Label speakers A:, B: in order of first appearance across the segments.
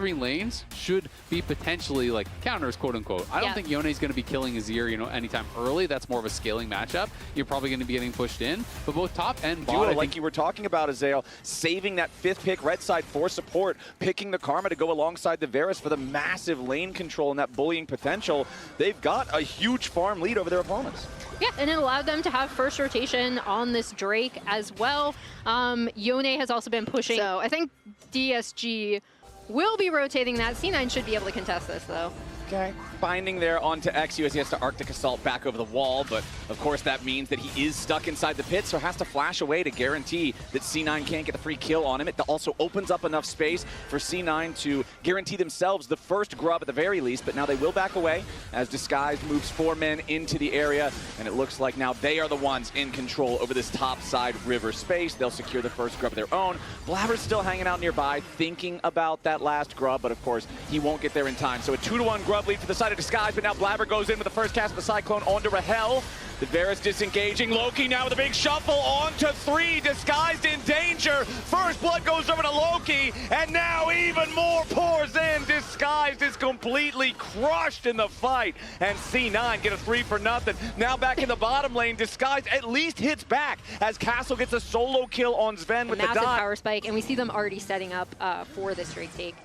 A: 3 lanes should be potentially like counters, quote unquote. I don't think Yone's going to be killing Azir, you know, anytime early. That's more of a scaling matchup. You're probably going to be getting pushed in, but both top and bottom.
B: Duo, like you were talking about, Azael, saving that 5th pick red side for support, picking the Karma to go alongside the Varus for the massive lane control and that bullying potential. They've got a huge farm lead over their opponents.
C: Yeah, and it allowed them to have first rotation on this Drake as well. Yone has also been pushing. So I think DSG will be rotating that. C9 should be able to contest this, though.
B: Okay. Binding there onto XU as he has to Arctic Assault back over the wall, but of course that means that he is stuck inside the pit, so has to flash away to guarantee that C9 can't get the free kill on him. It also opens up enough space for C9 to guarantee themselves the first grub at the very least, but now they will back away as Disguised moves 4 men into the area, and it looks like now they are the ones in control over this top side river space. They'll secure the first grub of their own. Blabber's still hanging out nearby, thinking about that last grub, but of course he won't get there in time. So a 2-1 grub lead for the side of Disguise, but now Blabber goes in with the first cast of the Cyclone onto Rahel. The Varus disengaging. Loki now with a big shuffle onto 3. Disguised in danger. First blood goes over to Loki, and now even more pours in. Disguised is completely crushed in the fight, and C9 get a 3 for nothing. Now back in the bottom lane, Disguised at least hits back as Castle gets a solo kill on Sven with the
C: massive
B: dive.
C: Power spike, and we see them already setting up for this Drake take.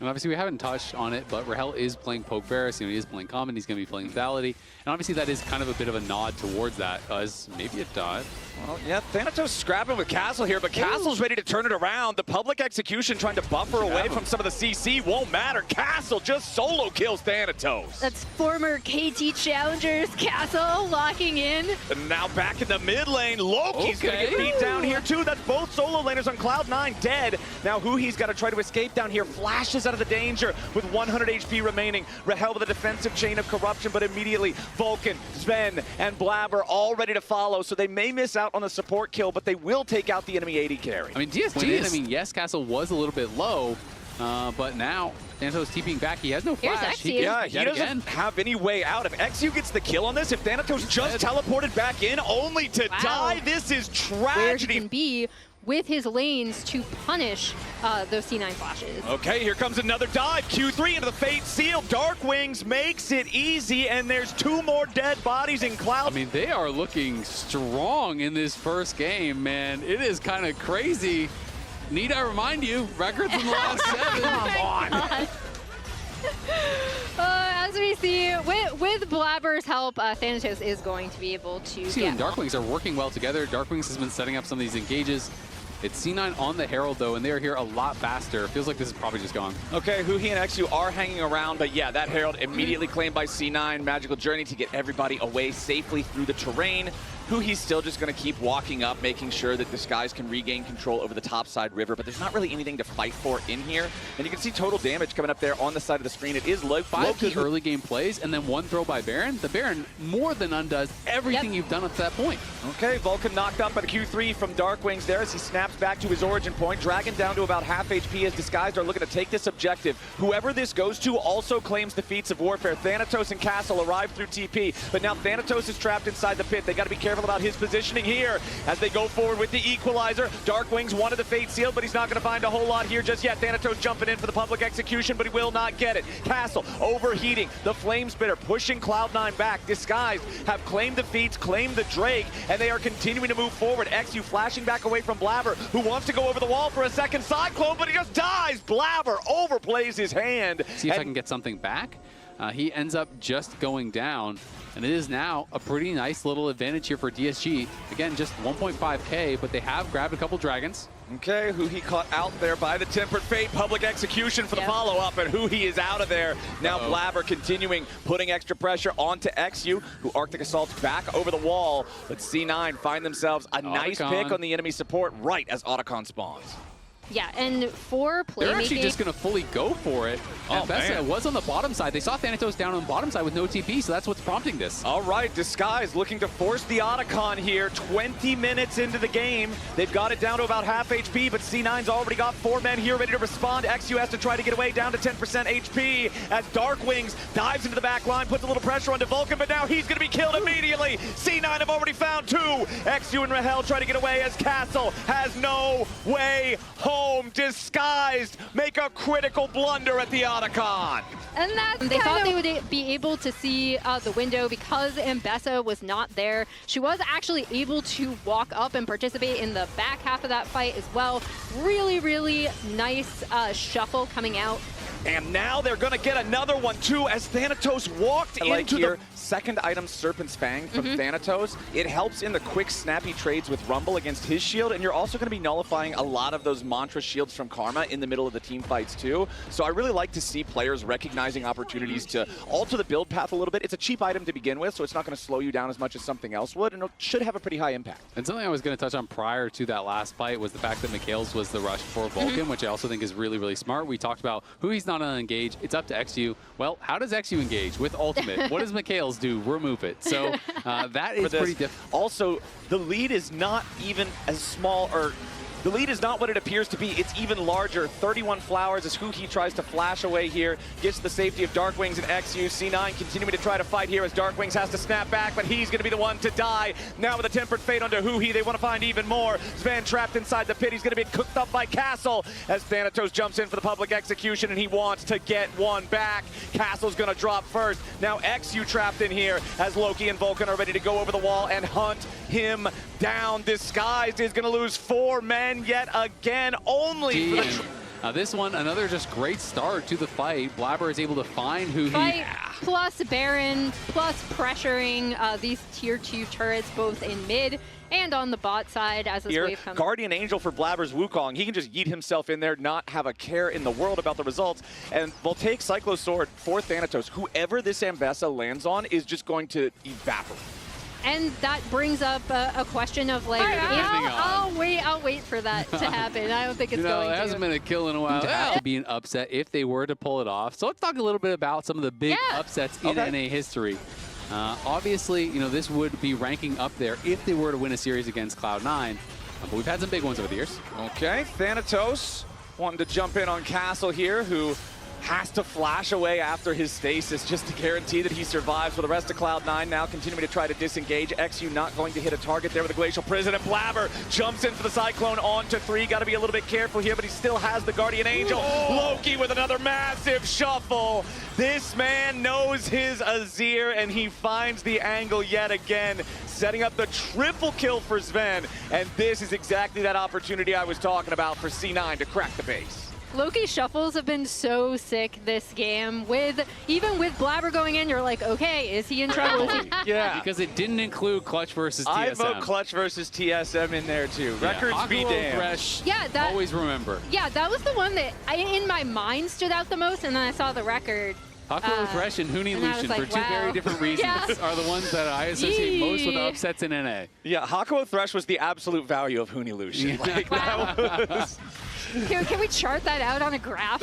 A: And obviously we haven't touched on it, but Rahel is playing Poke Varus, you know, he is playing Common, he's going to be playing Validity. And obviously that is kind of a bit of a nod towards that, as maybe a dive.
B: Well, yeah, Thanatos scrapping with Castle here, but Castle's ready to turn it around. The public execution trying to buffer away from some of the CC won't matter. Castle just solo kills Thanatos.
C: That's former KT Challengers Castle locking in.
B: And now back in the mid lane, Loki's going to get beat down here too. That's both solo laners on Cloud9 dead. Now Huhi's got to try to escape down here, flashes out of the danger with 100 HP remaining. Rahel with a defensive chain of corruption, but immediately Vulcan, Sven, and Blabber all ready to follow, so they may miss out on the support kill, but they will take out the enemy AD carry.
A: I mean, DSG, I mean, yes, Castle was a little bit low, but now Thanatos TPing back. He has no flash.
B: He doesn't have any way out. If XU gets the kill on this, if Thanatos just teleported back in only to die, this is tragedy.
C: Where he can be with his lanes to punish those C9 flashes.
B: Okay, here comes another dive. Q3 into the Fate Seal. Dark Wings makes it easy, and there's 2 more dead bodies in Cloud.
A: I mean, they are looking strong in this first game, man. It is kind of crazy. Need I remind you, records in the last 7. Come on.
C: As we see, with Blabber's help, Thanatos is going to be able to
A: See,
C: get
A: Darkwings are working well together. Darkwings has been setting up some of these engages. It's C9 on the Herald, though, and they are here a lot faster. Feels like this is probably just gone.
B: Okay, Huhi and XU are hanging around, but yeah, that Herald immediately claimed by C9. Magical Journey to get everybody away safely through the terrain. Huhi's still just going to keep walking up, making sure that Disguise can regain control over the topside river, but there's not really anything to fight for in here. And you can see total damage coming up there on the side of the screen. It is low.
A: 5 key early game plays, and then 1 throw by Baron. The Baron more than undoes everything you've done up to that point.
B: Okay, Vulcan knocked up by the Q3 from Darkwings there as he snaps back to his origin point. Dragon down to about half HP as Disguised are looking to take this objective. Whoever this goes to also claims the feats of warfare. Thanatos and Castle arrive through TP, but now Thanatos is trapped inside the pit. They got to be careful about his positioning here as they go forward with the equalizer. Darkwings wanted the Fate Seal, but he's not going to find a whole lot here just yet. Thanatos jumping in for the public execution, but he will not get it. Castle overheating. The Flame Spitter pushing Cloud9 back. Disguised have claimed the feats, claimed the Drake, and they are continuing to move forward. XU flashing back away from Blabber, who wants to go over the wall for a second Cyclone, but he just dies. Blabber overplays his hand.
A: See if I can get something back. He ends up just going down, and it is now a pretty nice little advantage here for DSG. Again, just 1.5K, but they have grabbed a couple dragons.
B: Okay, Huhi caught out there by the Tempered Fate. Public execution for the follow-up, and Huhi is out of there. Now Blabber continuing, putting extra pressure onto XU, who Arctic Assault's back over the wall. But C9 find themselves a nice pick on the enemy support right as Otacon spawns.
C: Yeah, and for playmaking...
A: They're actually just going to fully go for it. And Bessa was on the bottom side. They saw Thanatos down on the bottom side with no TP, so that's what's prompting this.
B: All right, Disguise looking to force the Otacon here. 20 minutes into the game. They've got it down to about half HP, but C9's already got 4 men here ready to respond. XU has to try to get away down to 10% HP as Darkwings dives into the back line, puts a little pressure onto Vulcan, but now he's going to be killed immediately. C9 have already found 2. XU and Rahel try to get away as Castle has no way home. home disguised, make a critical blunder at the Otacon.
C: And they thought they would be able to see the window because Mbessa was not there. She was actually able to walk up and participate in the back half of that fight as well. Really, really nice shuffle coming out.
B: And now they're going to get another one, too, as Thanatos walked into the second item, Serpent's Fang from Thanatos. It helps in the quick, snappy trades with Rumble against his shield, and you're also going to be nullifying a lot of those Mantra shields from Karma in the middle of the team fights, too. So I really like to see players recognizing opportunities to alter the build path a little bit. It's a cheap item to begin with, so it's not going to slow you down as much as something else would, and it should have a pretty high impact.
A: And something I was going to touch on prior to that last fight was the fact that Mikhail's was the rush for Vulcan, which I also think is really, really smart. We talked about who he's not on engage. It's up to XU. Well, how does XU engage? With ultimate. What does Mikhail's do? Remove it. So that is pretty difficult.
B: Also, the lead is not even as small, or the lead is not what it appears to be. It's even larger. 31 flowers as Huhi tries to flash away here. Gets the safety of Darkwings and XU. C9 continuing to try to fight here as Darkwings has to snap back, but he's going to be the one to die. Now with a Tempered Fate onto Huhi, they want to find even more. Sven trapped inside the pit. He's going to be cooked up by Castle as Thanatos jumps in for the public execution, and he wants to get one back. Castle's going to drop first. Now XU trapped in here as Loki and Vulcan are ready to go over the wall and hunt him down. Disguised is going to lose 4 men yet again, only for the
A: this one, another just great start to the fight. Blabber is able to find Huhi.
C: Plus Baron, plus pressuring these tier 2 turrets both in mid and on the bot side as this wave comes.
B: Guardian Angel for Blabber's Wukong. He can just yeet himself in there, not have a care in the world about the results. And we'll take Cyclo Sword for Thanatos. Whoever this Ambessa lands on is just going to evaporate.
C: And that brings up a question of like, I'll wait for that to happen. I don't think it's going to.
A: It hasn't been a kill in a while. That would be an upset if they were to pull it off. So let's talk a little bit about some of the big upsets in NA history. Obviously, this would be ranking up there if they were to win a series against Cloud9. But we've had some big ones over the years.
B: Okay, Thanatos wanting to jump in on Castle here, who has to flash away after his stasis just to guarantee that he survives. For the rest of Cloud9 now continuing to try to disengage. XU not going to hit a target there with the Glacial Prison, and Blabber jumps in for the Cyclone onto 3. Got to be a little bit careful here, but he still has the Guardian Angel. Loki with another massive shuffle. This man knows his Azir, and he finds the angle yet again, setting up the triple kill for Sven. And this is exactly that opportunity I was talking about for C9 to crack the base.
C: Loki shuffles have been so sick this game. Even with Blabber going in, you're like, okay, is he in trouble?
B: Yeah.
A: Because it didn't include Clutch versus TSM.
B: I vote Clutch versus TSM in there too. Records be damned.
A: Thresh, always remember.
C: Yeah, that was the one that in my mind stood out the most, and then I saw the record.
A: Hakuo Thresh and Huni Lucian,
C: like,
A: for two very different reasons, are the ones that I associate most with upsets in NA.
B: Yeah, Hakuo Thresh was the absolute value of Huni Lucian. Like, that was...
C: Can we chart that out on a graph?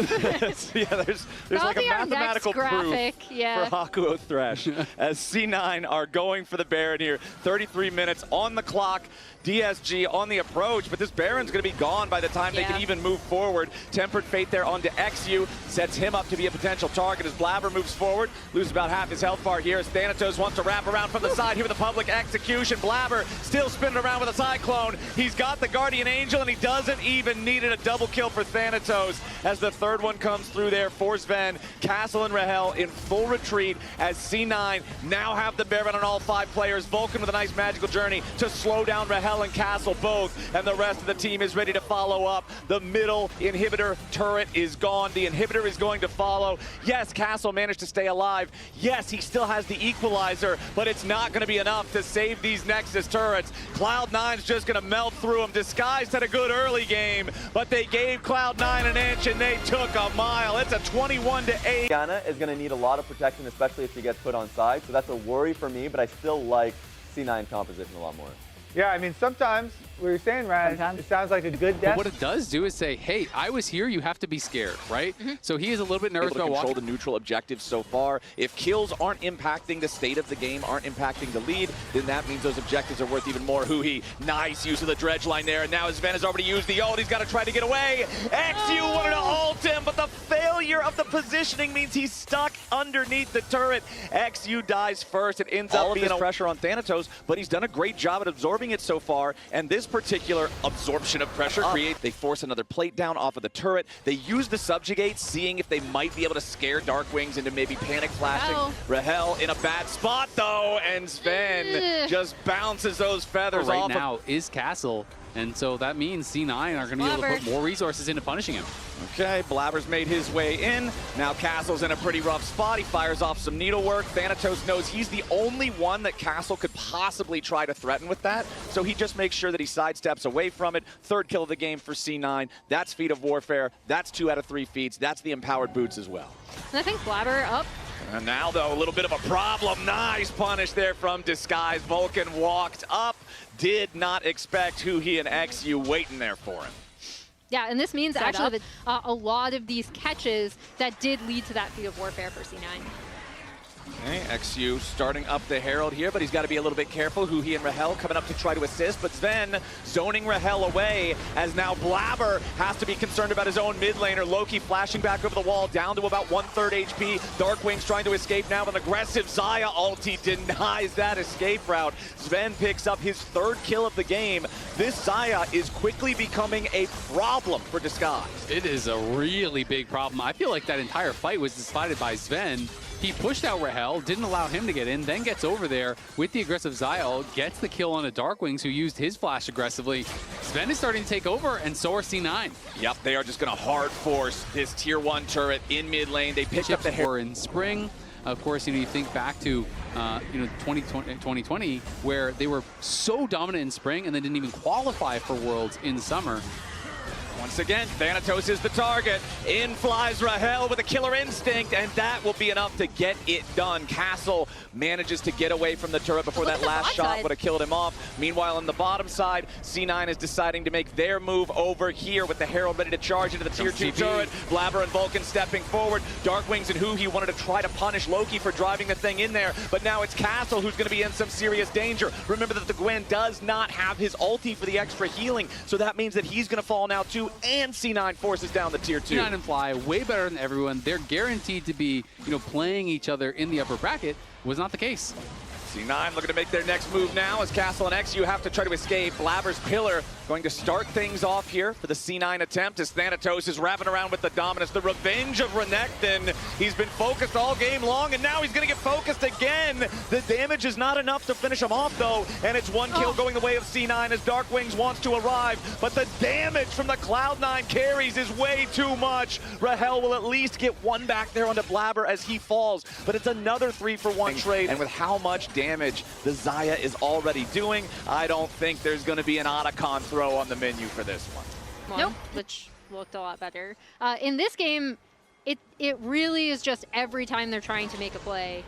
B: Yeah, there's like a mathematical proof for Hakuo Thresh. As C9 are going for the Baron here. 33 minutes on the clock. DSG on the approach, but this Baron's going to be gone by the time they can even move forward. Tempered Fate there onto XU, sets him up to be a potential target as Blabber moves forward, loses about half his health bar here as Thanatos wants to wrap around from the side here with a public execution. Blabber still spinning around with a Cyclone. He's got the Guardian Angel, and he doesn't even need it. A double kill for Thanatos as the third one comes through there for Sven. Castle and Rahel in full retreat as C9 now have the Baron on all 5 players. Vulcan with a nice magical journey to slow down Rahel and Castle both, and the rest of the team is ready to follow up. The middle inhibitor turret is gone. The inhibitor is going to follow. Yes, Castle managed to stay alive. Yes, he still has the equalizer, but it's not going to be enough to save these Nexus turrets. Cloud9's just going to melt through them. Disguised had a good early game, but they gave Cloud9 an inch and they took a mile. It's a 21-8.
D: Diana is going to need a lot of protection, especially if she gets put on side, so that's a worry for me, but I still like C9 composition a lot more.
E: Yeah, I mean, sometimes, what you're saying, Raz, it sounds like a good death.
A: But what it does do is say, hey, I was here, you have to be scared, right? So he is a little bit nervous about
B: control the neutral objectives so far. If kills aren't impacting the state of the game, aren't impacting the lead, then that means those objectives are worth even more. Huhi, nice use of the dredge line there, and now Sven has already used the ult. He's got to try to get away. XU wanted to ult him, but the failure of the positioning means he's stuck underneath the turret. XU dies first. It ends up being pressure on Thanatos, but he's done a great job at absorbing absorbing it so far, and this particular absorption of pressure creates, they force another plate down off of the turret. They use the subjugate, seeing if they might be able to scare Dark Wings into maybe panic flashing. Rahel in a bad spot though, and Sven just bounces those feathers off.
A: Right now is Castle, and so that means C9 are going to be able to put more resources into punishing him.
B: Okay, Blabber's made his way in. Now Castle's in a pretty rough spot. He fires off some needlework. Thanatos knows he's the only one that Castle could possibly try to threaten with that, so he just makes sure that he sidesteps away from it. Third kill of the game for C9. That's Feat of Warfare. That's 2 out of 3 feats. That's the empowered boots as well.
C: And I think Blabber up.
B: And now, though, a little bit of a problem. Nice punish there from Disguise. Vulcan walked up. Did not expect Huhi and XU waiting there for him.
C: Yeah, and this means actually that a lot of these catches that did lead to that Feat of Warfare for C9.
B: Okay, XU starting up the Herald here, but he's got to be a little bit careful. Huhi and Rahel coming up to try to assist, but Sven zoning Rahel away as now Blabber has to be concerned about his own mid laner. Loki flashing back over the wall, down to about 1/3 HP. Dark Wings trying to escape now with an aggressive Xayah ulti, denies that escape route. Sven picks up his 3rd kill of the game. This Xayah is quickly becoming a problem for Disguise.
A: It is a really big problem. I feel like that entire fight was decided by Sven. He pushed out Rahel, didn't allow him to get in, then gets over there with the aggressive Xayah, gets the kill on a Dark Wings who used his flash aggressively. Sven is starting to take over, and so are C9.
B: Yep, they are just going to hard force this tier 1 turret in mid lane. They picked up the
A: Herald in spring. Of course, you think back to 2020, where they were so dominant in spring and then didn't even qualify for Worlds in summer.
B: Once again, Thanatos is the target. In flies Rahel with a killer instinct, and that will be enough to get it done. Castle manages to get away from the turret before that last shot would have killed him off. Meanwhile, on the bottom side, C9 is deciding to make their move over here with the Herald ready to charge into the tier 2 turret. Blabber and Vulcan stepping forward. Dark Wings and Huhi wanted to try to punish Loki for driving the thing in there, but now it's Castle who's going to be in some serious danger. Remember that the Gwen does not have his ulti for the extra healing, so that means that he's going to fall now too, and C9 forces down the tier 2.
A: C9 and Fly, way better than everyone. They're guaranteed to be, playing each other in the upper bracket. Was not the case.
B: C9 looking to make their next move now as Castle and XU have to try to escape. Blabber's Pillar going to start things off here for the C9 attempt as Thanatos is wrapping around with the dominance. The revenge of Renekton. He's been focused all game long, and now he's going to get focused again. The damage is not enough to finish him off, though, and it's 1 kill going the way of C9 as Dark Wings wants to arrive, but the damage from the Cloud9 carries is way too much. Rahel will at least get 1 back there onto Blabber as he falls, but it's another 3-for-1 trade, and with how much damage the Xayah is already doing, I don't think there's going to be an Otacon throw on the menu for this one.
C: Nope, which looked a lot better. In this game, it really is just every time they're trying to make a play,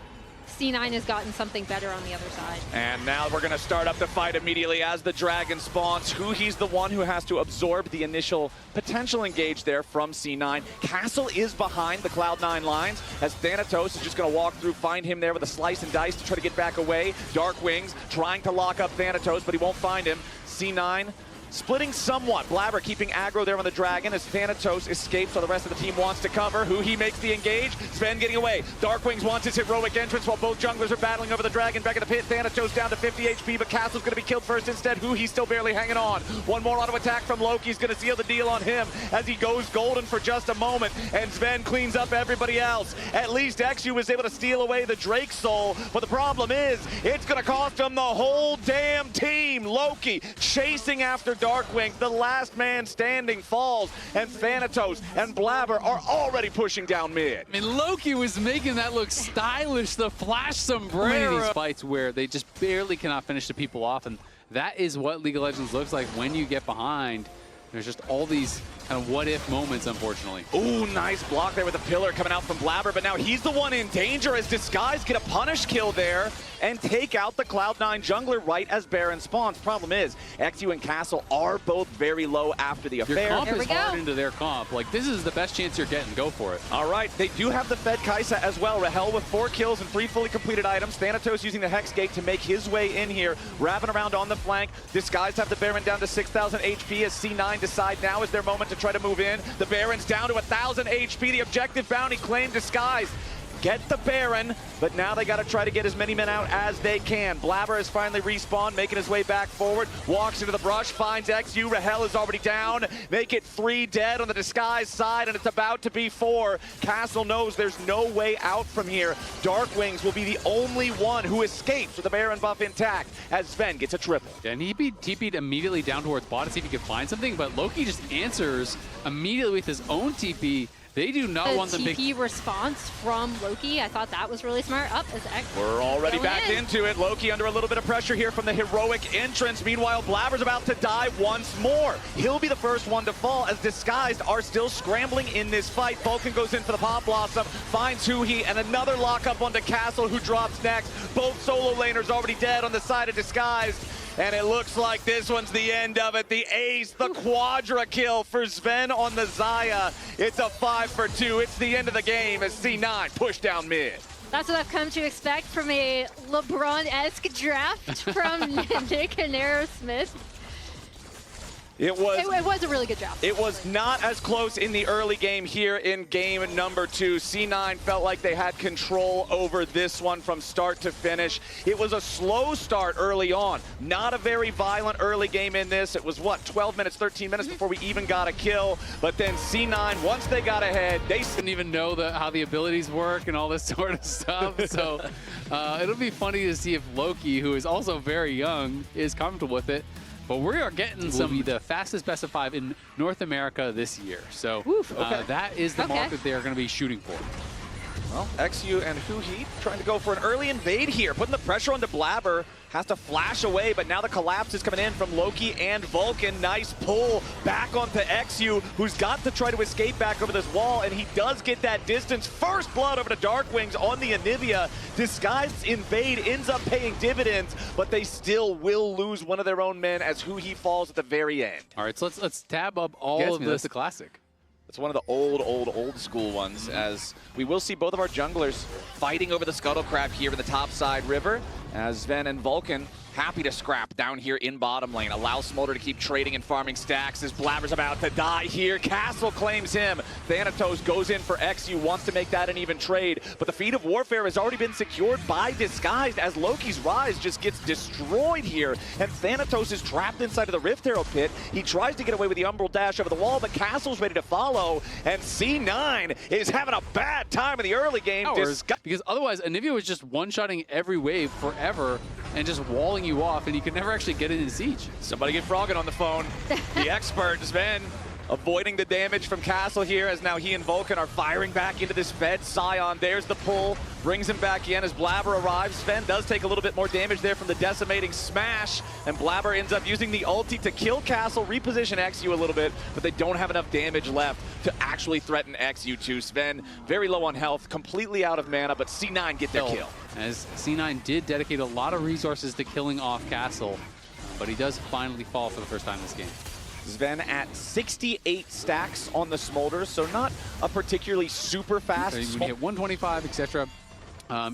C: C9 has gotten something better on the other side.
B: And now we're going to start up the fight immediately as the dragon spawns. Huhi's the one who has to absorb the initial potential engage there from C9. Castle is behind the Cloud9 lines as Thanatos is just going to walk through, find him there with a slice and dice to try to get back away. Dark Wings trying to lock up Thanatos, but he won't find him. C9 splitting somewhat. Blabber keeping aggro there on the dragon as Thanatos escapes while the rest of the team wants to cover. Huhi makes the engage. Sven getting away. Dark Wings wants his heroic entrance while both junglers are battling over the dragon. Back in the pit, Thanatos down to 50 HP, but Castle's going to be killed first instead. Huhi's still barely hanging on. One more auto attack from Loki's going to seal the deal on him as he goes golden for just a moment, and Sven cleans up everybody else. At least XU was able to steal away the Drake Soul, but the problem is it's going to cost him the whole damn team. Loki chasing after Dark Wings, the last man standing falls, and Thanatos and Blabber are already pushing down mid.
A: I mean, Loki was making that look stylish, the flash sombrero. These fights where they just barely cannot finish the people off, and that is what League of Legends looks like when you get behind. There's just all these kind of what-if moments, unfortunately.
B: Ooh, nice block there with a pillar coming out from Blabber, but now he's the one in danger as Disguise get a punish kill there and take out the Cloud9 jungler right as Baron spawns. Problem is, XU and Castle are both very low after the affair.
A: Your comp is hard into their comp. Like, this is the best chance you're getting. Go for it.
B: All right, they do have the Fed Kaisa as well. Rahel with 4 kills and 3 fully completed items. Thanatos using the Hex Gate to make his way in here, wrapping around on the flank. Disguise have the Baron down to 6,000 HP as C9 decide now is their moment to try to move in. The Baron's down to 1,000 HP. The objective bounty claimed. Disguise get the Baron, but now they got to try to get as many men out as they can. Blabber has finally respawned, making his way back forward, walks into the brush, finds XU. Rahel is already down. Make it 3 dead on the Disguise side, and it's about to be 4. Castle knows there's no way out from here. Darkwings will be the only one who escapes with the Baron buff intact as Sven gets a triple.
A: Yeah, and he TP'd immediately down towards bot to see if he could find something, but Loki just answers immediately with his own TP. They do not want the
C: TP response from Loki. I thought that was really smart. Up as X.
B: We're already back into it. Loki under a little bit of pressure here from the heroic entrance. Meanwhile, Blabber's about to die once more. He'll be the first one to fall as Disguised are still scrambling in this fight. Vulcan goes in for the Pop Blossom, finds Huhi, and another lockup onto Castle, who drops next. Both solo laners already dead on the side of Disguised. And it looks like this one's the end of it. The ace, the quadra kill for Sven on the Xayah. It's a 5 for 2. It's the end of the game as C9 push down mid.
C: That's what I've come to expect from a LeBron-esque draft from Nick Hanero-Smith. It was a really good draft.
B: It was not as close in the early game here in game number 2. C9 felt like they had control over this one from start to finish. It was a slow start early on. Not a very violent early game in this. It was, what, 12 minutes, 13 minutes before we even got a kill. But then C9, once they got ahead, they
A: didn't even know how the abilities work and all this sort of stuff. So it'll be funny to see if Loki, who is also very young, is comfortable with it. But we are getting the fastest best of 5 in North America this year. So that is the mark that they're going to be shooting for.
B: Well, XU and Huhi trying to go for an early invade here, putting the pressure onto Blabber. Has to flash away, but now the collapse is coming in from Loki and Vulcan. Nice pull back onto XU, who's got to try to escape back over this wall, and he does get that distance. First blood over to Darkwings on the Onivia. Disguised invade ends up paying dividends, but they still will lose one of their own men as Huhi falls at the very end.
A: All right, so let's tab up all of this.
B: That's a classic. It's one of the old school ones, as we will see both of our junglers fighting over the Scuttle Crab here in the top side river, as Sven and Vulcan happy to scrap down here in bottom lane. Allow Smolder to keep trading and farming stacks as Blabber's about to die here. Castle claims him. Thanatos goes in for XU, wants to make that an even trade, but the feat of warfare has already been secured by Disguised as Loki's Rise just gets destroyed here, and Thanatos is trapped inside of the Rift Arrow pit. He tries to get away with the Umbral Dash over the wall, but Castle's ready to follow, and C9 is having a bad time in the early game.
A: Because otherwise, Onivia was just one-shotting every wave forever and just walling you off, and you could never actually get it in siege.
B: Somebody get Froggen on the phone. The expert, Sven, avoiding the damage from Castle here as now he and Vulcan are firing back into this Fed. Sion, there's the pull, brings him back in as Blabber arrives. Sven does take a little bit more damage there from the decimating smash, and Blabber ends up using the ulti to kill Castle, reposition XU a little bit, but they don't have enough damage left to actually threaten XU2. Sven, very low on health, completely out of mana, but C9 get their kill.
A: As C9 did dedicate a lot of resources to killing off Castle, but he does finally fall for the first time this game.
B: Sven at 68 stacks on the Smolder, so not a particularly super fast.
A: So when you hit 125, etc.,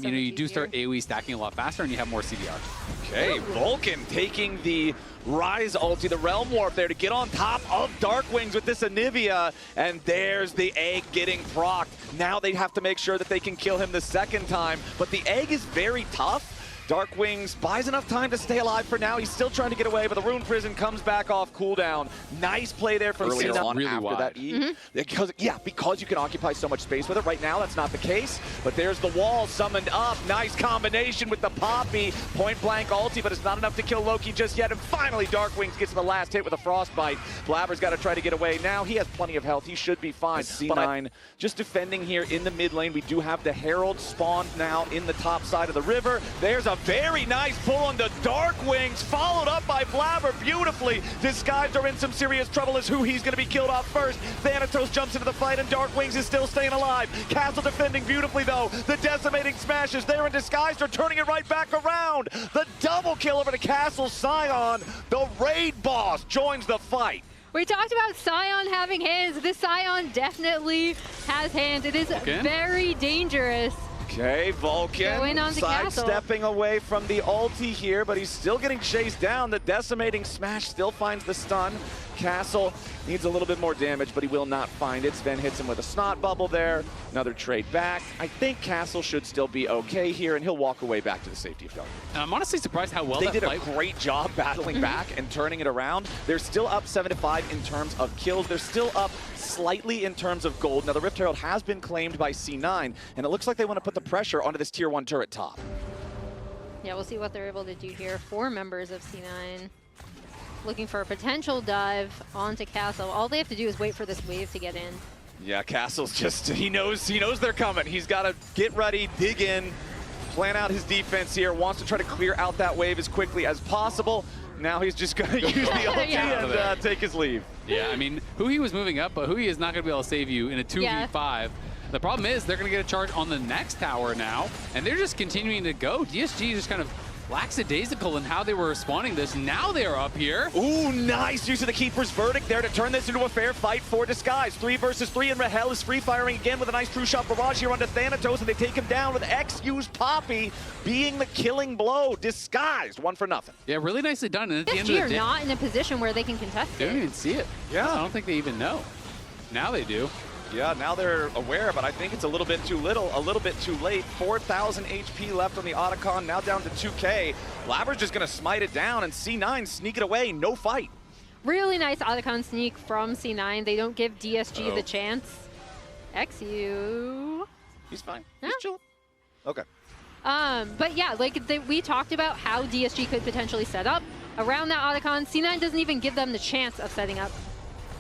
A: you do start AoE stacking a lot faster, and you have more CDR.
B: Okay, Vulcan taking the Rise ulti, the Realm Warp there to get on top of Darkwings with this Onivia, and there's the egg getting procced. Now they have to make sure that they can kill him the second time, but the egg is very tough. Darkwings buys enough time to stay alive for now. He's still trying to get away, but the Rune Prison comes back off cooldown. Nice play there from C9
A: really
B: after
A: wide.
B: that E. Because you can occupy so much space with it. Right now, that's not the case, but there's the wall summoned up. Nice combination with the Poppy. Point blank ulti, but it's not enough to kill Loki just yet. And finally, Darkwings gets the last hit with a Frostbite. Blabber's got to try to get away. Now he has plenty of health. He should be fine. C9 just defending here in the mid lane. We do have the Herald spawned now in the top side of the river. There's a very nice pull on the Darkwings, followed up by Blabber beautifully. Disguised are in some serious trouble as he's going to be killed off first. Thanatos jumps into the fight and Darkwings is still staying alive. Castle defending beautifully though. The decimating smashes there, and Disguised are turning it right back around. The double kill over to Castle. Sion, the raid boss, joins the fight.
C: We talked about Sion having hands. This Sion definitely has hands. It is very dangerous
B: Okay, Vulcan
C: Going on to Castle.
B: sidestepping away from the ulti here, but he's still getting chased down. The decimating smash still finds the stun. Castle needs a little bit more damage, but he will not find it. Sven hits him with a snot bubble there. Another trade back. I think Castle should still be okay here, and he'll walk away back to the safety of Dark.
A: I'm honestly surprised how well
B: They
A: that
B: did
A: fight.
B: a great job battling back and turning it around. They're still up 7-5 in terms of kills. They're still up slightly in terms of gold. Now, the Rift Herald has been claimed by C9, and it looks like they want to put the pressure onto this Tier 1 turret top.
C: Yeah, we'll see what they're able to do here. 4 members of C9 looking for a potential dive onto Castle. All they have to do is wait for this wave to get in.
B: Yeah, Castle's just, he knows they're coming. He's got to get ready, dig in, plan out his defense here, wants to try to clear out that wave as quickly as possible. Now he's just going to use the ulti and take his leave.
A: Yeah, I mean, Huhi was moving up, but Huhi is not going to be able to save you in a 2v5. The problem is they're going to get a charge on the next tower now, and they're just continuing to go. DSG just kind of lackadaisical in how they were responding to this. Now they are up here.
B: Ooh, nice use of the Keeper's Verdict there to turn this into a fair fight for Disguise. 3 versus 3, and Rahel is free firing again with a nice true shot barrage here onto Thanatos, and they take him down with XU's Poppy being the killing blow. Disguised, 1-0.
A: Yeah, really nicely done. And at the end
C: DSG
A: of
C: are
A: the day,
C: not in a position where they can contest
A: they
C: it.
A: don't even see it.
B: Yeah.
A: I don't think they even know. Now they do.
B: Yeah, now they're aware, but I think it's a little bit too little, a little bit too late. 4,000 HP left on the Otacon, now down to 2K. Blabber's just gonna smite it down, and C9 sneak it away, no fight.
C: Really nice Otacon sneak from C9. They don't give DSG the chance. XU.
B: He's fine,
C: Yeah.
B: he's chilling. Okay.
C: But yeah, like we talked about how DSG could potentially set up around that Otacon. C9 doesn't even give them the chance of setting up.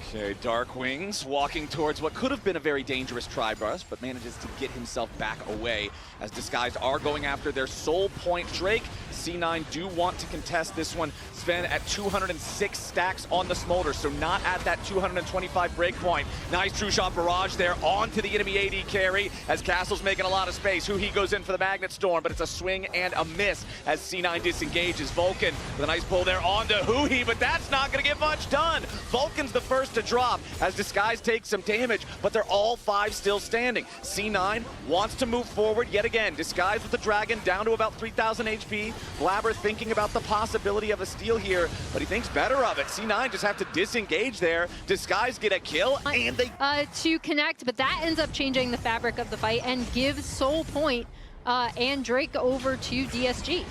B: Okay, Dark Wings walking towards what could have been a very dangerous tri-brush, but manages to get himself back away as Disguised are going after their soul point. Drake, C9 do want to contest this one. Sven at 206 stacks on the Smolder, so not at that 225 breakpoint. Nice true shot barrage there onto the enemy AD carry as Castle's making a lot of space. Huhi goes in for the Magnet Storm, but it's a swing and a miss as C9 disengages. Vulcan with a nice pull there onto Huhi, but that's not going to get much done. Vulcan's the first to drop as Disguise takes some damage, but they're all 5 still standing. C9 wants to move forward yet again. Disguise with the Dragon down to about 3,000 HP. Blabber thinking about the possibility of a steal here, but he thinks better of it. C9 just have to disengage there. Disguise get a kill, and they...
C: To connect, but that ends up changing the fabric of the fight and gives Soul Point and Drake over to DSG.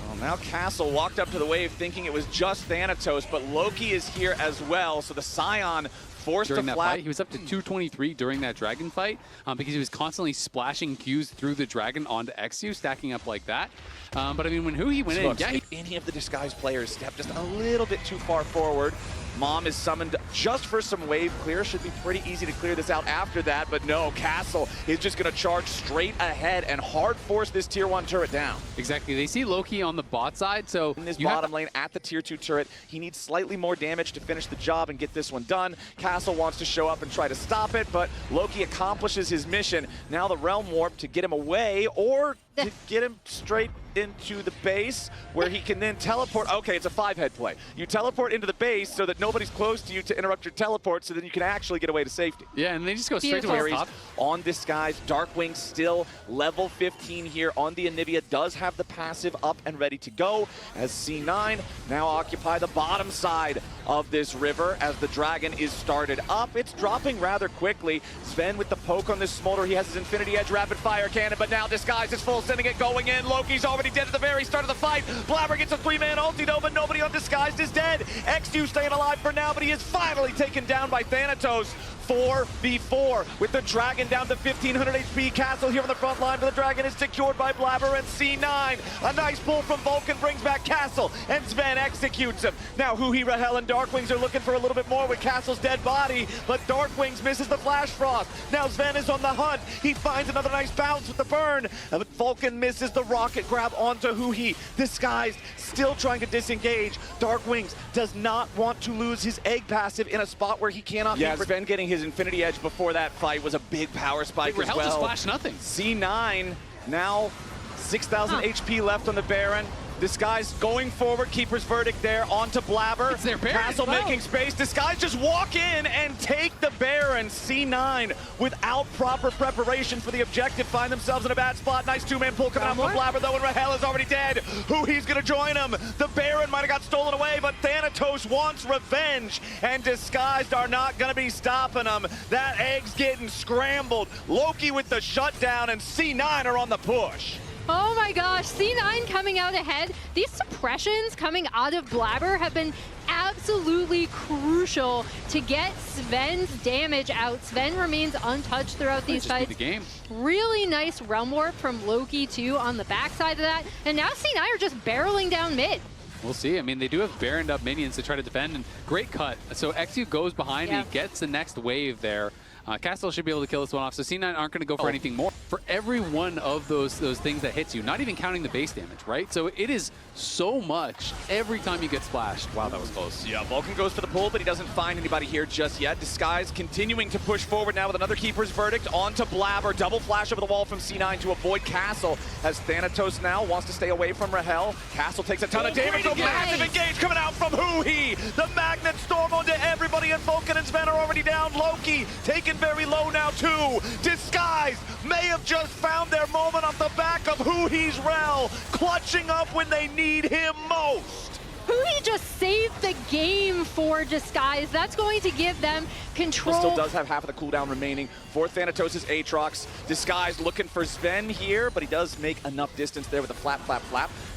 B: Well, now Castle walked up to the wave thinking it was just Thanatos, but Loki is here as well, so the Scion forced
A: During
B: to
A: that
B: flat.
A: fight, he was up to 223 during that Dragon fight because he was constantly splashing Qs through the Dragon onto XU, stacking up like that. But I mean, when Huhi went in,
B: Look,
A: yeah,
B: if any of the Disguised players step just a little bit too far forward, Mom is summoned just for some wave clear. Should be pretty easy to clear this out after that, but no, Castle is just going to charge straight ahead and hard force this Tier 1 turret down.
A: exactly. They see Loki on the bot side, so
B: In this
A: you have
B: bottom lane at the Tier 2 turret, he needs slightly more damage to finish the job and get this one done. Castle wants to show up and try to stop it, but Loki accomplishes his mission. Now the Realm Warp to get him away, or to get him straight into the base where he can then teleport. Okay, it's a 5-head play. You teleport into the base so that nobody's close to you to interrupt your teleport, so then you can actually get away to safety.
A: yeah, and they just go straight to
C: Beautiful.
A: his top.
B: On Disguise, Darkwing still level 15 here on the Onivia, does have the passive up and ready to go as C9 now occupy the bottom side of this river as the Dragon is started up. It's dropping rather quickly. Sven with the poke on this Smolder. He has his Infinity Edge rapid fire cannon, but now Disguise is full sending it going in. Loki's already dead at the very start of the fight. Blabber gets a 3-man ulti though, but nobody on Disguised is dead. XU staying alive for now, but he is finally taken down by Thanatos. 4v4 with the Dragon down to 1,500 HP. Castle here on the front line, but the Dragon is secured by Blabber and C9. A nice pull from Vulcan brings back Castle, and Sven executes him. Now Huhi, Rahel, and Darkwings are looking for a little bit more with Castle's dead body, but Darkwings misses the Flash Frost. Now Sven is on the hunt. He finds another nice bounce with the burn, but Vulcan misses the rocket grab onto Huhi. Disguised, still trying to disengage. Darkwings does not want to lose his egg passive in a spot where he cannot be. Sven getting his Infinity Edge before that fight was a big power spike as
A: Rahel
B: well.
A: just flashed nothing.
B: C9 now 6,000 HP left on the Baron. Disguise going forward, keeper's verdict there, onto Blabber.
A: It's their Baron.
B: Castle making space. Disguise just walk in and take the Baron. C9 without proper preparation for the objective find themselves in a bad spot. Nice two-man pull coming out from Blabber though, and Rahel is already dead. Who he's gonna join him? The Baron might have got stolen away, but Thanatos wants revenge, and Disguised are not gonna be stopping him. That egg's getting scrambled. Loki with the shutdown, and C9 are on the push.
C: Oh my gosh, C9 coming out ahead. These suppressions coming out of Blabber have been absolutely crucial to get Sven's damage out. Sven remains untouched throughout these fights.
A: The game.
C: Really nice realm warp from Loki too on the backside of that. And now C9 are just barreling down mid.
A: We'll see. I mean, they do have Baroned up minions to try to defend, and great cut. So XU goes behind, and he gets the next wave there. Castle should be able to kill this one off, so C9 aren't going to go for anything more. For every one of those things that hits you, not even counting the base damage, right? So it is so much every time you get splashed. Wow, that was close.
B: Yeah, Vulcan goes for the pull, but he doesn't find anybody here just yet. Disguise continuing to push forward now with another keeper's verdict onto Blabber. Double flash over the wall from C9 to avoid Castle, as Thanatos now wants to stay away from Rahel. Castle takes a ton of damage. A massive engage coming out from Huhi. The Magnet Storm onto everybody, and Vulcan and Sven are already down. Loki taken very low now too. Disguise may have just found their moment off the back of Huhi's Rel, clutching up when they need him most.
C: Huhi just saved the game for Disguise. That's going to give them control.
B: Still does have half of the cooldown remaining for Thanatos' Aatrox. Disguise looking for Sven here, but he does make enough distance there with a flap.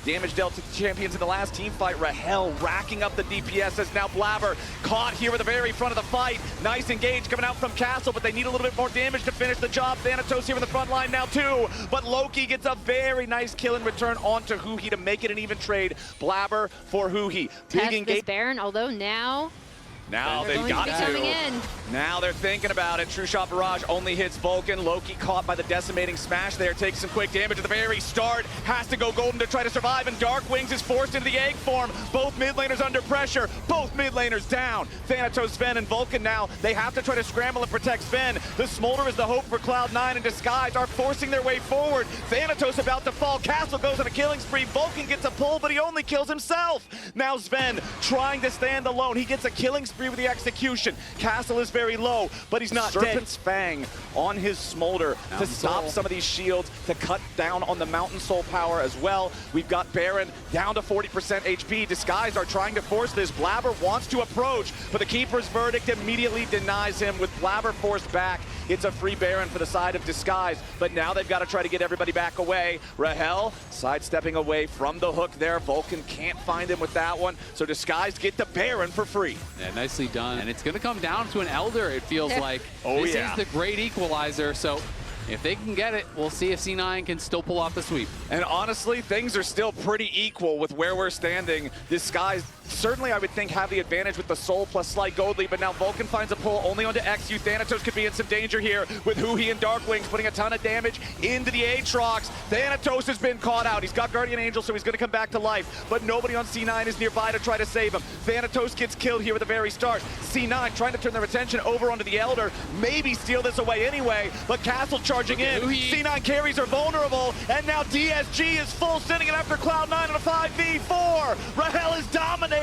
B: Damage dealt to the champions in the last team fight. Rahel racking up the DPS as now Blabber caught here at the very front of the fight. Nice engage coming out from Castle, but they need a little bit more damage to finish the job. Thanatos here in the front line now too, but Loki gets a very nice kill in return onto Huhi to make it an even trade. Blabber for Huhi. Big engage.
C: This Baron, although now
B: they've got
C: to.
B: Now they're thinking about it. True Shot Barrage only hits Vulcan. Loki caught by the decimating smash there. Takes some quick damage at the very start. Has to go golden to try to survive, and Dark Wings is forced into the egg form. Both mid laners under pressure. Both mid laners down. Thanatos, Sven, and Vulcan now. They have to try to scramble and protect Sven. The Smolder is the hope for Cloud9, and Disguise are forcing their way forward. Thanatos about to fall. Castle goes on a killing spree. Vulcan gets a pull, but he only kills himself. Now Sven trying to stand alone. He gets a killing spree with the execution. Castle is very low, but he's not Serpent's Fang on his Smolder to stop some of these shields, to cut down on the Mountain Soul power as well. We've got Baron down to 40% HP. Disguise are trying to force this. Blabber wants to approach, but the Keeper's Verdict immediately denies him. With Blabber forced back, it's a free Baron for the side of Disguise, but now they've got to try to get everybody back away. Rahel sidestepping away from the hook there. Vulcan can't find him with that one, so Disguise get the Baron for free.
A: Yeah, nicely done. And it's going to come down to an Elder, it feels like. This is the great equalizer, so if they can get it, we'll see if C9 can still pull off the sweep.
B: And honestly, things are still pretty equal with where we're standing. Disguise certainly, I would think, have the advantage with the Soul plus slight gold lead, but now Vulcan finds a pull only onto XU. Thanatos could be in some danger here with Huhi and Dark Wings putting a ton of damage into the Aatrox. Thanatos has been caught out. He's got Guardian Angel, so he's going to come back to life, but nobody on C9 is nearby to try to save him. Thanatos gets killed here at the very start. C9 trying to turn their attention over onto the Elder, maybe steal this away anyway, but Castle charging in. C9 carries are vulnerable, and now DSG is full sending it after Cloud9 on a 5v4. Rahel is dominating.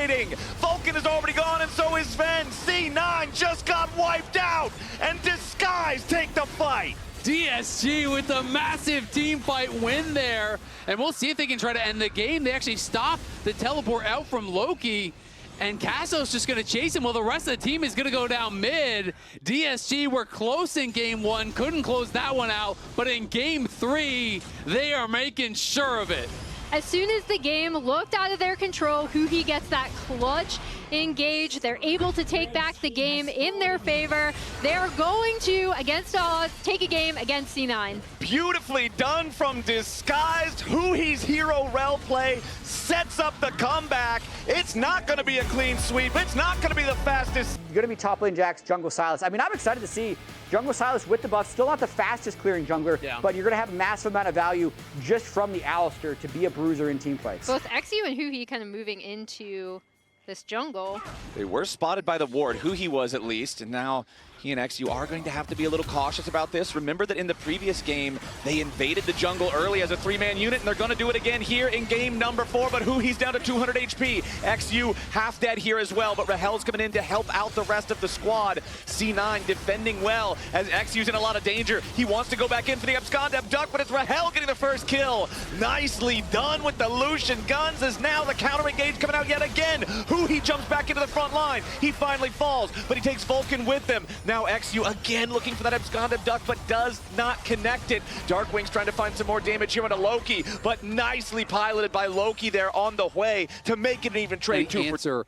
B: Vulcan is already gone, and so is Sven. C9 just got wiped out, and Disguise take the fight.
A: DSG with a massive team fight win there, and we'll see if they can try to end the game. They actually stop the teleport out from Loki, and Casso's just going to chase him while the rest of the team is going to go down mid. DSG were close in game 1, couldn't close that one out, but in game 3, they are making sure of it.
C: As soon as the game looked out of their control, Huhi gets that clutch engage. They're able to take back the game in their favor. They're going to, against all odds, take a game against C9.
B: Beautifully done from Disguised. Huhi's hero rel play sets up the comeback. It's not going to be a clean sweep. It's not going to be the fastest.
F: Going to be top lane Jax, jungle Sylas. I mean, I'm excited to see jungle Sylas with the buff. Still not the fastest clearing jungler, but you're going to have a massive amount of value just from the Alistair to be a bruiser in team fights.
C: Both XU and Huhi kind of moving into this jungle.
B: They were spotted by the ward, Huhi was at least, and now he and XU are going to have to be a little cautious about this. Remember that in the previous game, they invaded the jungle early as a 3-man unit, and they're going to do it again here in game number 4. But he's down to 200 HP. XU half dead here as well, but Rahel's coming in to help out the rest of the squad. C9 defending well as XU's in a lot of danger. He wants to go back in for the abscond abduct, but it's Rahel getting the first kill. Nicely done with the Lucian guns as now the counter engage coming out yet again. He jumps back into the front line. He finally falls, but he takes Vulcan with him. Now XU again looking for that abscond abduct, but does not connect it. Darkwing's trying to find some more damage here onto Loki, but nicely piloted by Loki there on the way to make it an even trade.
A: Any answer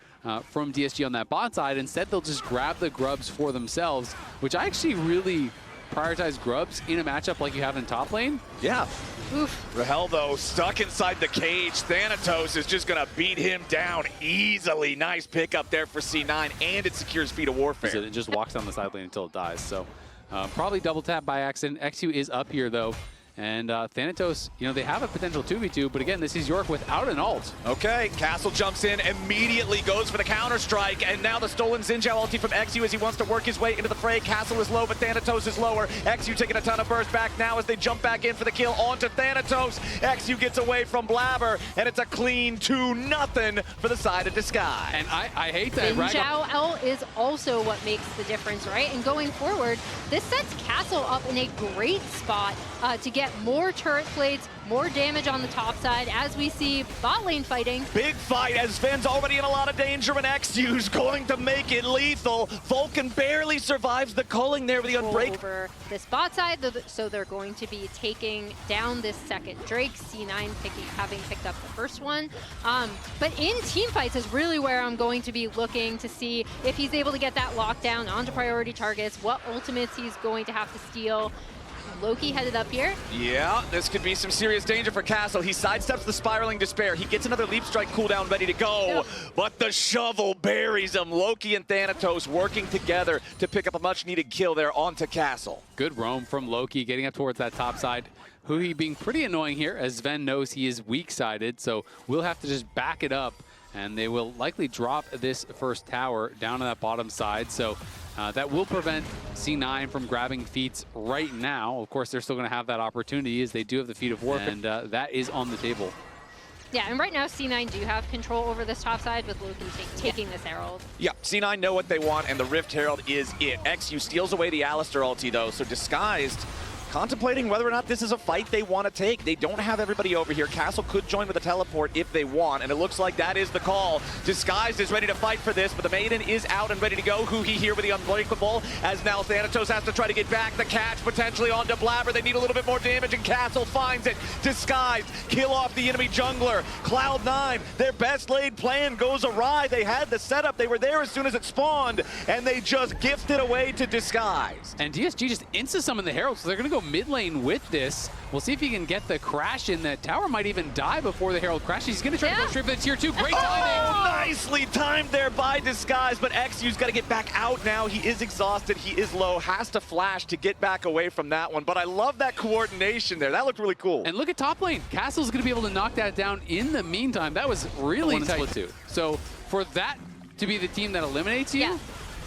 A: from DSG on that bot side. Instead, they'll just grab the grubs for themselves, which I actually really prioritize grubs in a matchup like you have in top lane.
B: Yeah.
C: Oof.
B: Rahel, though, stuck inside the cage. Thanatos is just going to beat him down easily. Nice pickup there for C9, and it secures Feet of Warfare.
A: So it just walks down the side lane until it dies. So probably double tap by accident. XU is up here, though. And Thanatos, you know, they have a potential 2v2, but again, this is York without an ult.
B: Okay, Castle jumps in, immediately goes for the counter-strike, and now the stolen Xinjiao ulti from XU as he wants to work his way into the fray. Castle is low, but Thanatos is lower. XU taking a ton of burst back now as they jump back in for the kill onto Thanatos. XU gets away from Blabber, and it's a clean 2-0 for the side of Disguise.
A: And I hate that.
C: Xinjiao ult is also what makes the difference, right? And going forward, this sets Castle up in a great spot to get more turret plates, more damage on the top side as we see bot lane fighting.
B: Big fight as Sven's already in a lot of danger, and XU's going to make it lethal. Vulcan barely survives the culling there with the unbreak.
C: Over this bot side, so they're going to be taking down this second Drake. C9 having picked up the first one. But in team fights is really where I'm going to be looking to see if he's able to get that lockdown onto priority targets, what ultimates he's going to have to steal. Loki headed up here.
B: Yeah, this could be some serious danger for Castle. He sidesteps the Spiraling Despair. He gets another Leap Strike cooldown ready to go, but the shovel buries him. Loki and Thanatos working together to pick up a much-needed kill there onto Castle.
A: Good roam from Loki, getting up towards that top side. Hui being pretty annoying here, as Sven knows he is weak-sided, so we'll have to just back it up, and they will likely drop this first tower down on that bottom side. So that will prevent C9 from grabbing feats right now. Of course, they're still going to have that opportunity as they do have the Feat of Warfare, and that is on the table.
C: Yeah, and right now C9 do have control over this top side with Loki taking this Herald.
B: Yeah, C9 know what they want, and the Rift Herald is it. XU steals away the Alistair ulti, though, so Disguised contemplating whether or not this is a fight they want to take. They don't have everybody over here. Castle could join with a teleport if they want, and it looks like that is the call. Disguised is ready to fight for this, but the Maiden is out and ready to go. Hui here with the Unbreakable, as now Thanatos has to try to get back. The catch potentially onto Blabber. They need a little bit more damage, and Castle finds it. Disguised, kill off the enemy jungler. Cloud9, their best laid plan goes awry. They had the setup. They were there as soon as it spawned, and they just gifted away to Disguised.
A: And DSG just insta-summon the Herald, so they're going to go mid lane with this. We'll see if he can get the crash in. That tower might even die before the Herald crashes. He's going to try to go straight for the tier 2. Great timing!
B: Nicely timed there by Disguise, but XU's got to get back out now. He is exhausted. He is low. Has to flash to get back away from that one. But I love that coordination there. That looked really cool.
A: And look at top lane. Castle's going to be able to knock that down in the meantime. That was really tight too. So for that to be the team that eliminates you,
C: yeah.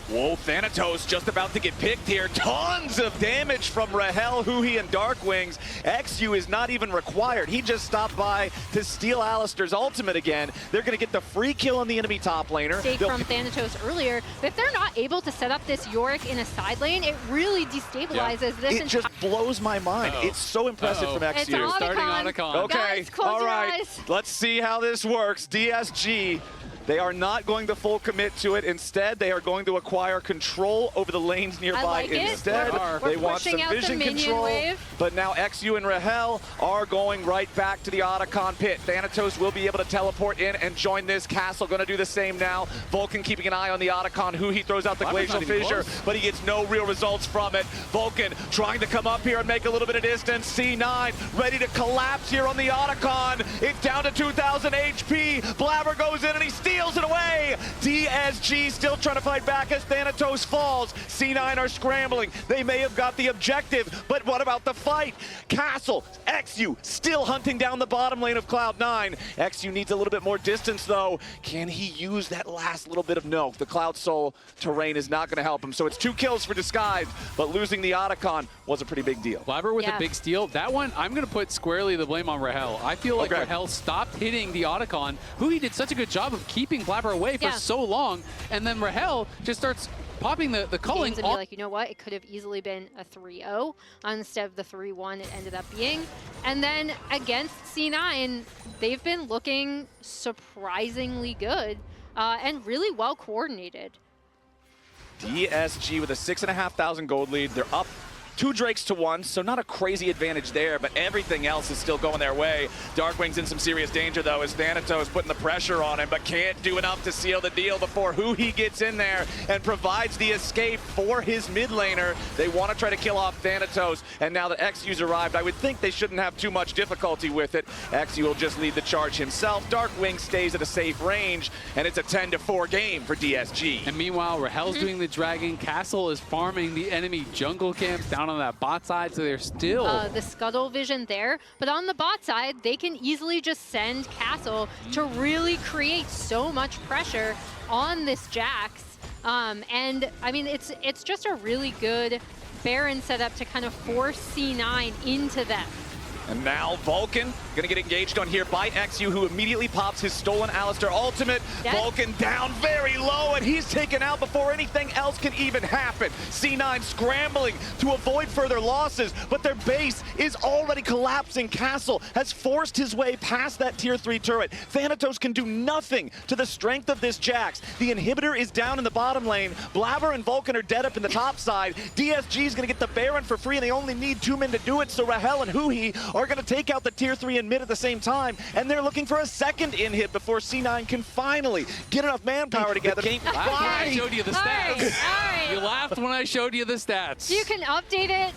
B: Whoa, Thanatos just about to get picked here. Tons of damage from Rahel, Hui, and Darkwings. XU is not even required. He just stopped by to steal Alistair's ultimate again. They're going to get the free kill on the enemy top laner.
C: Mistake from Thanatos earlier. But if they're not able to set up this Yorick in a side lane, it really destabilizes this.
B: It just blows my mind. It's so impressive from XU.
C: It's an
A: starting Otacon.
B: Okay,
C: guys, close
B: all
C: your
B: right.
C: eyes.
B: Let's see how this works. DSG. They are not going to full commit to it. Instead, they are going to acquire control over the lanes nearby.
C: I like
B: Instead,
C: we're
B: they want some
C: out
B: vision
C: the minion
B: control.
C: Wave.
B: But now XU and Rahel are going right back to the Otacon pit. Thanatos will be able to teleport in and join this. Castle going to do the same now. Vulcan keeping an eye on the Otacon. He throws out the Glacial Fissure, but he gets no real results from it. Vulcan trying to come up here and make a little bit of distance. C9 ready to collapse here on the Otacon. It's down to 2,000 HP. Blabber goes in and he steals steals it away. DSG still trying to fight back as Thanatos falls. C9 are scrambling. They may have got the objective, but what about the fight? Castle, XU still hunting down the bottom lane of Cloud9. XU needs a little bit more distance though. Can he use that last little bit of no? The Cloud Soul terrain is not going to help him. So it's 2 kills for Disguise, but losing the Otacon was a pretty big deal.
A: Blabber with a big steal. That one, I'm going to put squarely the blame on Rahel. I feel like Rahel stopped hitting the Otacon, who he did such a good job of keeping Blabber away for so long, and then Rahel just starts popping the culling.
C: And be like, you know what? It could have easily been a 3-0 instead of the 3-1 it ended up being. And then against C9, they've been looking surprisingly good and really well coordinated.
B: DSG with a 6,500 gold lead. They're up 2 Drakes to 1, so not a crazy advantage there, but everything else is still going their way. Darkwing's in some serious danger, though, as Thanatos putting the pressure on him, but can't do enough to seal the deal before Huhi gets in there and provides the escape for his mid laner. They want to try to kill off Thanatos, and now that XU's arrived, I would think they shouldn't have too much difficulty with it. XU will just lead the charge himself. Darkwing stays at a safe range, and it's a 10-4 game for DSG.
A: And meanwhile, Rahel's doing the dragging. Castle is farming the enemy jungle camps down on that bot side, so they're still
C: the scuttle vision there, but on the bot side they can easily just send Castle to really create so much pressure on this Jax, and I mean it's just a really good Baron setup to kind of force C9 into them.
B: And now Vulcan gonna get engaged on here by XU, who immediately pops his stolen Alistar ultimate. Vulcan down very low, and he's taken out before anything else can even happen. C9 scrambling to avoid further losses, but their base is already collapsing. Castle has forced his way past that tier 3 turret. Thanatos can do nothing to the strength of this Jax. The inhibitor is down in the bottom lane. Blabber and Vulcan are dead up in the top side. DSG is gonna get the Baron for free, and they only need 2 men to do it, so Rahel and Huhi are going to take out the tier 3 and mid at the same time, and they're looking for a second inhib before C9 can finally get enough manpower together.
A: I showed you the stats.
C: All right.
A: You laughed when I showed you the stats.
C: You can update it.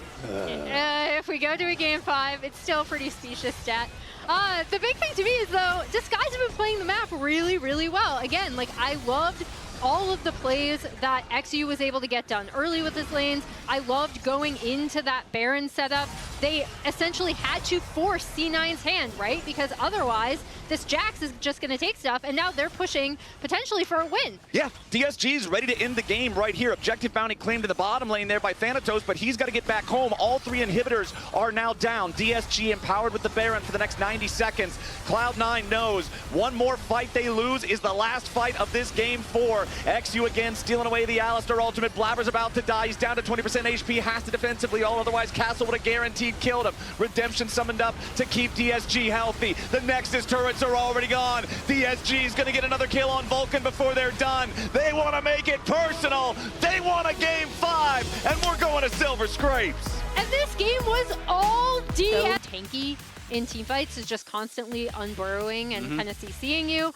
C: If we go to a game 5, it's still a pretty specious stat. The big thing to me is, though, Disguise have been playing the map really, really well. Again, like, I loved all of the plays that XU was able to get done early with his lanes. I loved going into that Baron setup. They essentially had to force C9's hand, right? Because otherwise, this Jax is just going to take stuff, and now they're pushing potentially for a win.
B: Yeah, DSG's ready to end the game right here. Objective bounty claimed in the bottom lane there by Thanatos, but he's got to get back home. All 3 inhibitors are now down. DSG empowered with the Baron for the next 90 seconds. Cloud9 knows one more fight they lose is the last fight of this game 4. XU again stealing away the Alistar ultimate. Blabber's about to die. He's down to 20% HP. Has to defensively all. Otherwise, Castle would have guaranteed killed him. Redemption summoned up to keep DSG healthy. The Nexus turrets are already gone. DSG is going to get another kill on Vulcan before they're done. They want to make it personal. They want a game 5, and we're going to Silver Scrapes.
C: And this game was all DS. So tanky in teamfights is just constantly unburrowing and kind of CCing you.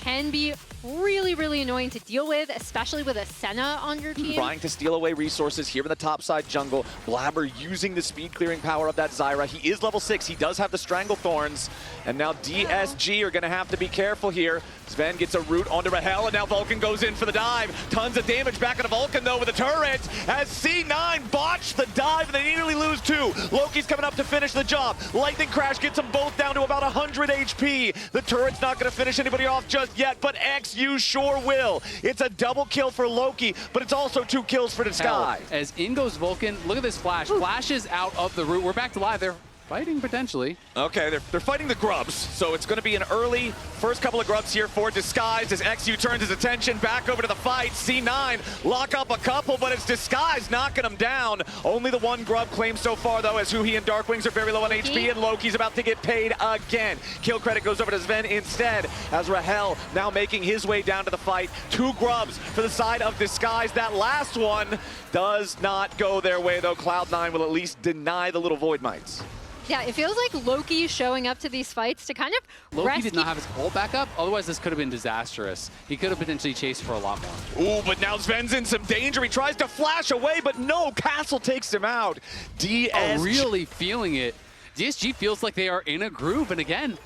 C: Can be really, really annoying to deal with, especially with a Senna on your team.
B: Trying to steal away resources here in the top side jungle. Blabber using the speed clearing power of that Zyra. He is level 6. He does have the Stranglethorns. And now DSG are going to have to be careful here. Sven gets a root onto Rahel, and now Vulcan goes in for the dive. Tons of damage back into Vulcan, though, with the turret. As C9 botched the dive, and they nearly lose 2. Loki's coming up to finish the job. Lightning Crash gets them both down to about 100 HP. The turret's not going to finish anybody off just yet, but XU sure will. It's a double kill for Loki, but it's also 2 kills for Disguise.
A: As in goes Vulcan, look at this flash. Flashes out of the root. We're back to live. They're fighting potentially.
B: Okay, they're fighting the grubs, so it's going to be an early first couple of grubs here for Disguise as XU turns his attention back over to the fight. C9 lock up a couple, but it's Disguise knocking them down. Only the 1 grub claimed so far, though, as Huhi and Darkwings are very low on HP, and Loki's about to get paid again. Kill credit goes over to Sven instead, as Rahel now making his way down to the fight. 2 grubs for the side of Disguise. That last one does not go their way, though. Cloud9 will at least deny the little Void Mites.
C: Yeah, it feels like Loki showing up to these fights to kind of
A: Loki did not have his ult back up, otherwise this could have been disastrous. He could have potentially chased for a lot more.
B: Ooh, but now Sven's in some danger. He tries to flash away, but no, Castle takes him out. DSG
A: really feeling it. DSG feels like they are in a groove, and again,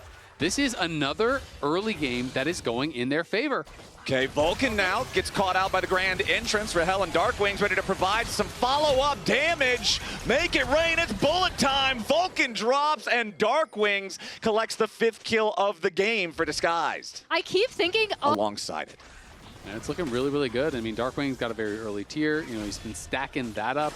A: this is another early game that is going in their favor.
B: Okay, Vulcan now gets caught out by the grand entrance. Rahel and Darkwings ready to provide some follow-up damage. Make it rain, it's bullet time. Vulcan drops and Darkwings collects the 5th kill of the game for Disguised.
C: I keep thinking
B: alongside it.
A: And it's looking really, really good. I mean, Darkwing's got a very early tier. You know, he's been stacking that up.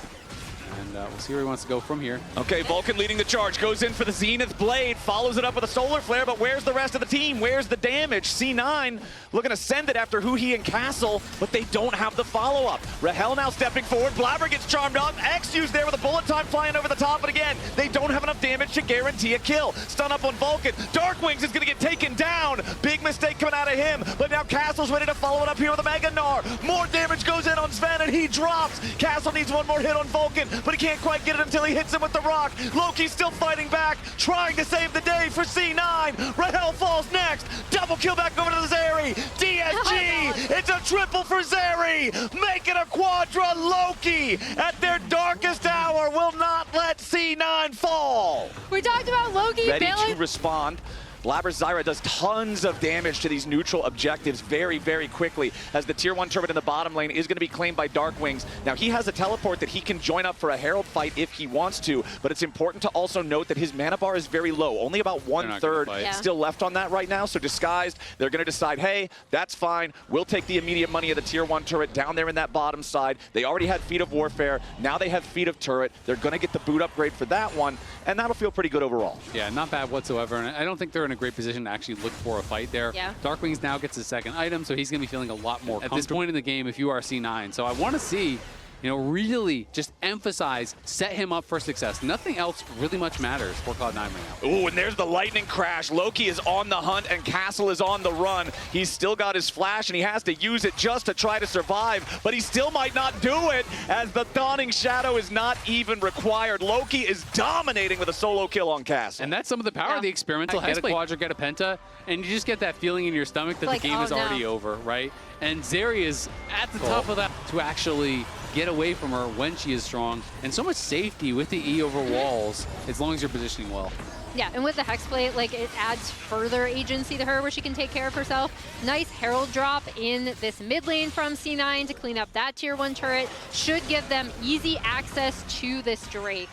A: And we'll see where he wants to go from here.
B: Okay, Vulcan leading the charge, goes in for the Zenith Blade, follows it up with a Solar Flare, but where's the rest of the team? Where's the damage? C9 looking to send it after Huhi and Castle, but they don't have the follow-up. Rahel now stepping forward, Blabber gets charmed up, XU's there with a bullet time flying over the top, but again, they don't have enough damage to guarantee a kill. Stun up on Vulcan, Darkwings is gonna get taken down. Big mistake coming out of him, but now Castle's ready to follow it up here with a Mega Gnar. More damage goes in on Sven and he drops. Castle needs one more hit on Vulcan, but he can't quite get it until he hits him with the rock. Loki's still fighting back, trying to save the day for C9. Rahel falls next. Double kill back over to the Zeri. DSG, it's a triple for Zeri. Make it a quadra. Loki, at their darkest hour, will not let C9 fall.
C: We talked about Loki
B: Ready
C: bailing.
B: to respond. Blabber Zyra does tons of damage to these neutral objectives very, very quickly, as the tier 1 turret in the bottom lane is going to be claimed by Darkwings. Now, he has a teleport that he can join up for a Herald fight if he wants to, but it's important to also note that his mana bar is very low. Only about 1/3 still left on that right now, so Disguised, they're going to decide, hey, that's fine. We'll take the immediate money of the tier 1 turret down there in that bottom side. They already had Feet of Warfare. Now they have Feet of Turret. They're going to get the boot upgrade for that one, and that'll feel pretty good overall.
A: Yeah, not bad whatsoever. And I don't think they're in a great position to actually look for a fight there.
C: Yeah.
A: Darkwings now gets his second item, so he's going to be feeling a lot more at this point in the game if you are C9. So I want to see, you know, really just emphasize, set him up for success. Nothing else really much matters for Cloud9 right now.
B: Ooh, and there's the lightning crash. Loki is on the hunt and Castle is on the run. He's still got his flash and he has to use it just to try to survive, but he still might not do it as the Dawning Shadow is not even required. Loki is dominating with a solo kill on Castle.
A: And that's some of the power of the experimental. Get a quadra, get a penta, and you just get that feeling in your stomach that
C: like,
A: the game is already over, right? And Zeri is at the top of that to actually get away from her when she is strong. And so much safety with the E over walls, as long as you're positioning well.
C: Yeah, and with the Hexblade, like, it adds further agency to her where she can take care of herself. Nice Herald drop in this mid lane from C9 to clean up that tier 1 turret. Should give them easy access to this Drake.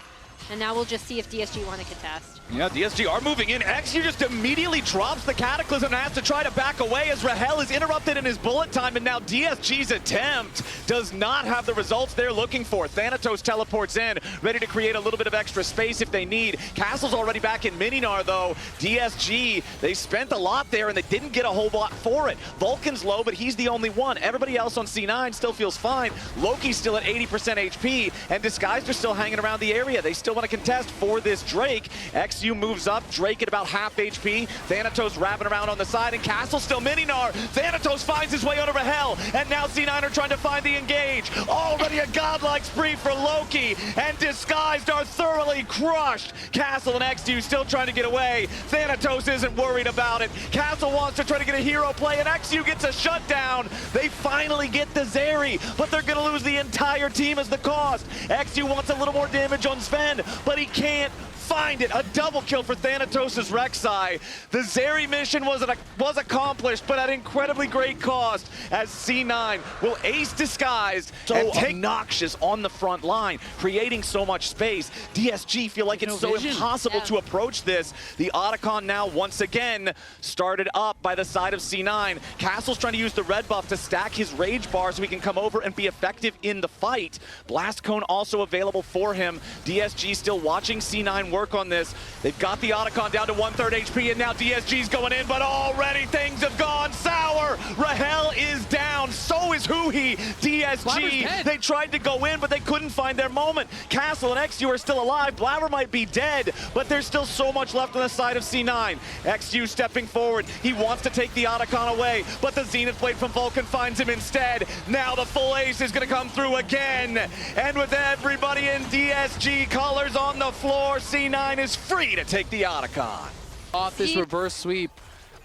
C: And now we'll just see if DSG want to contest.
B: Yeah, DSG are moving in. XU just immediately drops the Cataclysm and has to try to back away as Rahel is interrupted in his bullet time, and now DSG's attempt does not have the results they're looking for. Thanatos teleports in, ready to create a little bit of extra space if they need. Castle's already back in Mininar, though. DSG, they spent a lot there, and they didn't get a whole lot for it. Vulcan's low, but he's the only one. Everybody else on C9 still feels fine. Loki's still at 80% HP, and Disguised are still hanging around the area. They still want to contest for this Drake. XU moves up, Drake at about half HP. Thanatos wrapping around on the side, and Castle still Mininar. Thanatos finds his way onto Rahel, and now C9 are trying to find the engage. Already a godlike spree for Loki, and Disguised are thoroughly crushed. Castle and XU still trying to get away. Thanatos isn't worried about it. Castle wants to try to get a hero play, and XU gets a shutdown. They finally get the Zeri, but they're going to lose the entire team as the cost. XU wants a little more damage on Sven, but he can't find it. A double kill for Thanatos' Rek'Sai. The Zeri mission was accomplished, but at incredibly great cost, as C9 will ace Disguised and take obnoxious on the front line, creating so much space. DSG feel like it's so impossible to approach this. The Otacon now once again started up by the side of C9. Castle's trying to use the red buff to stack his rage bar so he can come over and be effective in the fight. Blast Cone also available for him. DSG still watching C9 work on this. They've got the Otacon down to 1/3 HP, and now DSG's going in, but already things have gone sour. Rahel is down, so is Huhi. DSG, they tried to go in, but they couldn't find their moment. Castle and XU are still alive. Blabber might be dead, but there's still so much left on the side of C9. XU stepping forward. He wants to take the Otacon away, but the Zenith Blade from Vulcan finds him instead. Now the full ace is going to come through again, and with everybody in DSG colors on the floor, C9 is free to take the Otacon.
A: Off this reverse sweep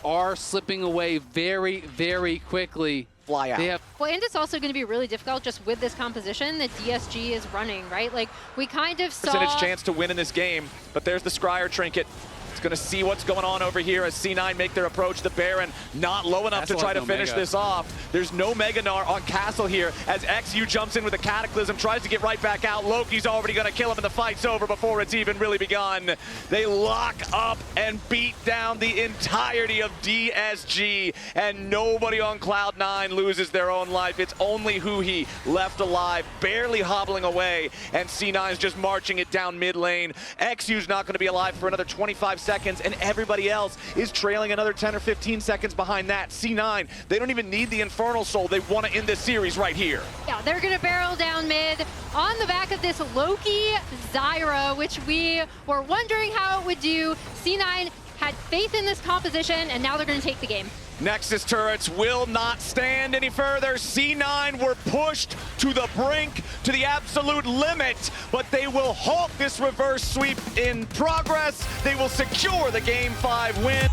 A: are slipping away very, very quickly.
B: Fly out.
C: Well, and it's also going to be really difficult just with this composition that DSG is running, right? Like, we kind of saw...
B: Percentage chance to win in this game, but there's the Scryer trinket. It's going to see what's going on over here as C9 make their approach. The Baron not low enough to try to finish this off. There's no Mega Gnar on Castle here as XU jumps in with a Cataclysm, tries to get right back out. Loki's already going to kill him and the fight's over before it's even really begun. They lock up and beat down the entirety of DSG, and nobody on Cloud9 loses their own life. It's only Huhi left alive, barely hobbling away, and C9's just marching it down mid lane. XU's not going to be alive for another 25 seconds, and everybody else is trailing another 10 or 15 seconds behind that. C9, they don't even need the Infernal Soul. They want to end this series right here.
C: Yeah, they're going to barrel down mid on the back of this Loki Zyra, which we were wondering how it would do. C9 had faith in this composition, and now they're going to take the game.
B: Nexus turrets will not stand any further. C9 were pushed to the brink, to the absolute limit, but they will halt this reverse sweep in progress. They will secure the Game 5 win.